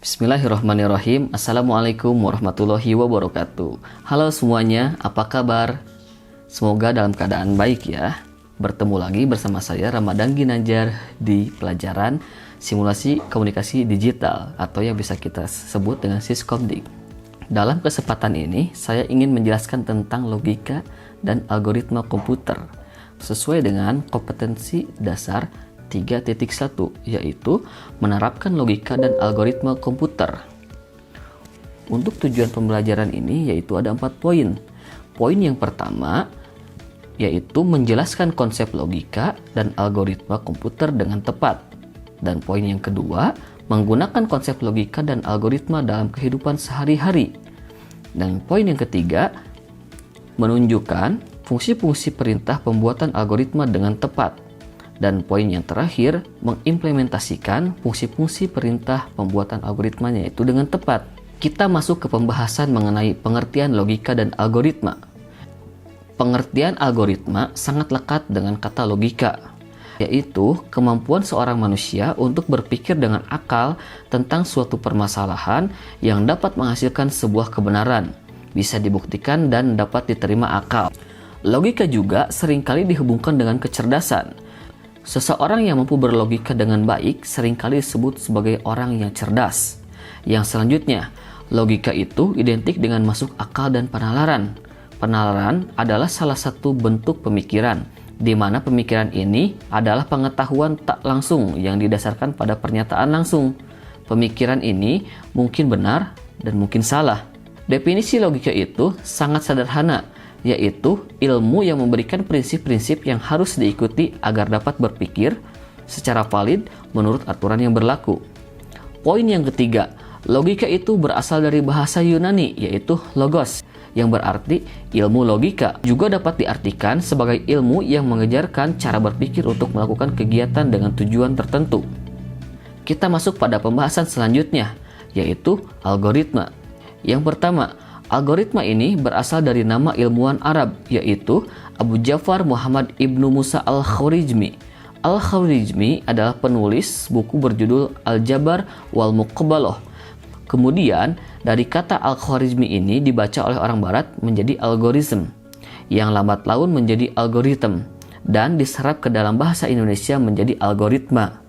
Bismillahirrahmanirrahim. Assalamualaikum warahmatullahi wabarakatuh. Halo semuanya, apa kabar? Semoga dalam keadaan baik ya. Bertemu lagi bersama saya Ramadan Ginanjar di pelajaran simulasi komunikasi digital atau yang bisa kita sebut dengan Siskomdik. Dalam kesempatan ini, saya ingin menjelaskan tentang logika dan algoritma komputer sesuai dengan kompetensi dasar 3.1, yaitu menerapkan logika dan algoritma komputer. Untuk tujuan pembelajaran ini yaitu ada 4 poin. Poin yang pertama yaitu menjelaskan konsep logika dan algoritma komputer dengan tepat. Dan poin yang kedua, menggunakan konsep logika dan algoritma dalam kehidupan sehari-hari. Dan poin yang ketiga, menunjukkan fungsi-fungsi perintah pembuatan algoritma dengan tepat. Dan poin yang terakhir, mengimplementasikan fungsi-fungsi perintah pembuatan algoritmanya itu dengan tepat. Kita masuk ke pembahasan mengenai pengertian logika dan algoritma. Pengertian algoritma sangat lekat dengan kata logika, yaitu kemampuan seorang manusia untuk berpikir dengan akal tentang suatu permasalahan yang dapat menghasilkan sebuah kebenaran, bisa dibuktikan dan dapat diterima akal. Logika juga seringkali dihubungkan dengan kecerdasan. Seseorang yang mampu berlogika dengan baik seringkali disebut sebagai orang yang cerdas. Yang selanjutnya, logika itu identik dengan masuk akal dan penalaran. Penalaran adalah salah satu bentuk pemikiran, di mana pemikiran ini adalah pengetahuan tak langsung yang didasarkan pada pernyataan langsung. Pemikiran ini mungkin benar dan mungkin salah. Definisi logika itu sangat sederhana, yaitu ilmu yang memberikan prinsip-prinsip yang harus diikuti agar dapat berpikir secara valid menurut aturan yang berlaku. Poin yang ketiga, logika itu berasal dari bahasa Yunani, yaitu logos, yang berarti ilmu logika. Juga dapat diartikan sebagai ilmu yang mengajarkan cara berpikir untuk melakukan kegiatan dengan tujuan tertentu. Kita masuk pada pembahasan selanjutnya, yaitu algoritma. Yang pertama, algoritma ini berasal dari nama ilmuwan Arab, yaitu Abu Ja'far Muhammad ibnu Musa al-Khwarizmi. Al-Khwarizmi adalah penulis buku berjudul Al-Jabar wal Muqabalah. Kemudian, dari kata Al-Khwarizmi ini dibaca oleh orang barat menjadi algoritm, yang lambat laun menjadi algoritm, dan diserap ke dalam bahasa Indonesia menjadi algoritma.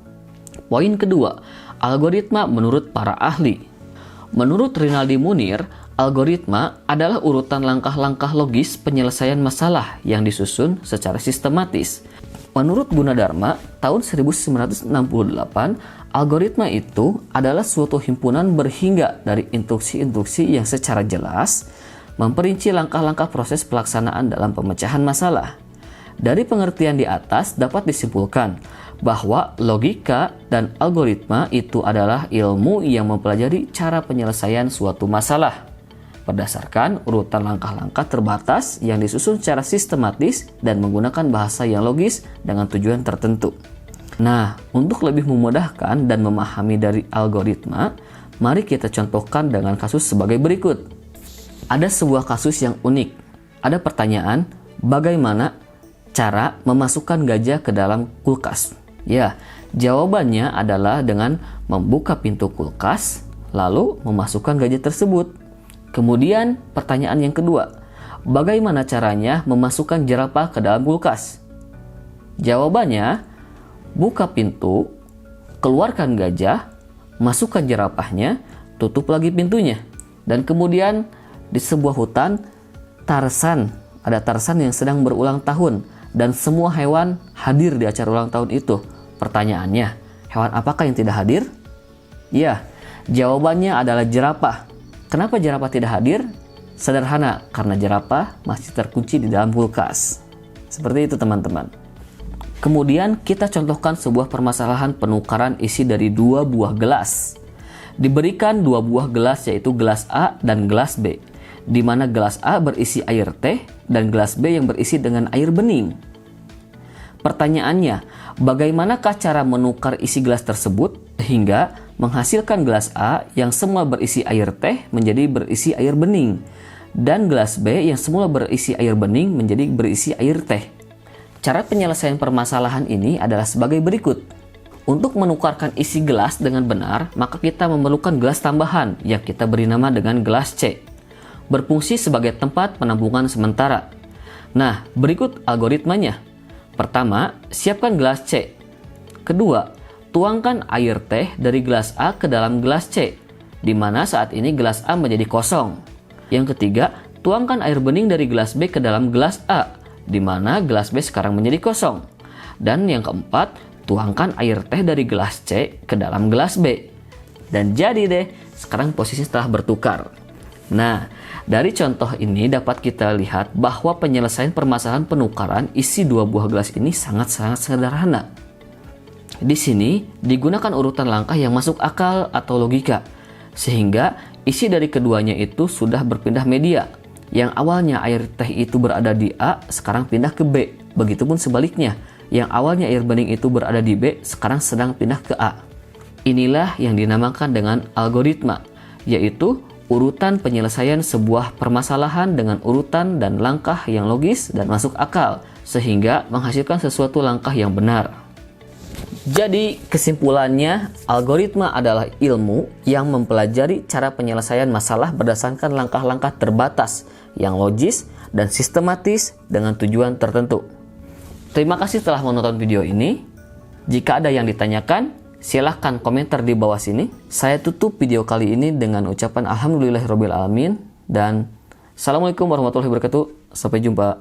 Poin kedua, algoritma menurut para ahli. Menurut Rinaldi Munir, algoritma adalah urutan langkah-langkah logis penyelesaian masalah yang disusun secara sistematis. Menurut Gunadarma, tahun 1968, algoritma itu adalah suatu himpunan berhingga dari instruksi-instruksi yang secara jelas memperinci langkah-langkah proses pelaksanaan dalam pemecahan masalah. Dari pengertian di atas dapat disimpulkan bahwa logika dan algoritma itu adalah ilmu yang mempelajari cara penyelesaian suatu masalah berdasarkan urutan langkah-langkah terbatas yang disusun secara sistematis dan menggunakan bahasa yang logis dengan tujuan tertentu. Nah, untuk lebih memudahkan dan memahami dari algoritma, mari kita contohkan dengan kasus sebagai berikut. Ada sebuah kasus yang unik. Ada pertanyaan, bagaimana cara memasukkan gajah ke dalam kulkas? Ya, jawabannya adalah dengan membuka pintu kulkas, lalu memasukkan gajah tersebut. Kemudian pertanyaan yang kedua, bagaimana caranya memasukkan jerapah ke dalam kulkas? Jawabannya, buka pintu, keluarkan gajah, masukkan jerapahnya, tutup lagi pintunya. Dan kemudian di sebuah hutan, ada Tarzan yang sedang berulang tahun dan semua hewan hadir di acara ulang tahun itu. Pertanyaannya, hewan apakah yang tidak hadir? Ya, jawabannya adalah jerapah. Kenapa jerapah tidak hadir? Sederhana, karena jerapah masih terkunci di dalam kulkas. Seperti itu teman-teman. Kemudian kita contohkan sebuah permasalahan penukaran isi dari 2 buah gelas. Diberikan 2 buah gelas yaitu gelas A dan gelas B, di mana gelas A berisi air teh dan gelas B yang berisi dengan air bening. Pertanyaannya, bagaimanakah cara menukar isi gelas tersebut sehingga menghasilkan gelas A yang semula berisi air teh menjadi berisi air bening, dan gelas B yang semula berisi air bening menjadi berisi air teh? Cara penyelesaian permasalahan ini adalah sebagai berikut. Untuk menukarkan isi gelas dengan benar, maka kita memerlukan gelas tambahan yang kita beri nama dengan gelas C. Berfungsi sebagai tempat penampungan sementara. Nah, berikut algoritmanya. Pertama, siapkan gelas C. Kedua, tuangkan air teh dari gelas A ke dalam gelas C, di mana saat ini gelas A menjadi kosong. Yang ketiga, tuangkan air bening dari gelas B ke dalam gelas A, di mana gelas B sekarang menjadi kosong. Dan yang keempat, tuangkan air teh dari gelas C ke dalam gelas B. Dan jadi deh, sekarang posisi telah bertukar. Nah, dari contoh ini dapat kita lihat bahwa penyelesaian permasalahan penukaran isi dua buah gelas ini sangat-sangat sederhana. Di sini digunakan urutan langkah yang masuk akal atau logika, sehingga isi dari keduanya itu sudah berpindah media. Yang awalnya air teh itu berada di A, sekarang pindah ke B. Begitupun sebaliknya, yang awalnya air bening itu berada di B, sekarang sedang pindah ke A. Inilah yang dinamakan dengan algoritma, yaitu urutan penyelesaian sebuah permasalahan dengan urutan dan langkah yang logis dan masuk akal, sehingga menghasilkan sesuatu langkah yang benar. Jadi kesimpulannya, algoritma adalah ilmu yang mempelajari cara penyelesaian masalah berdasarkan langkah-langkah terbatas yang logis dan sistematis dengan tujuan tertentu. Terima kasih telah menonton video ini. Jika ada yang ditanyakan, silahkan komentar di bawah sini. Saya tutup video kali ini dengan ucapan alhamdulillahirobbilalamin dan assalamualaikum warahmatullahi wabarakatuh. Sampai jumpa.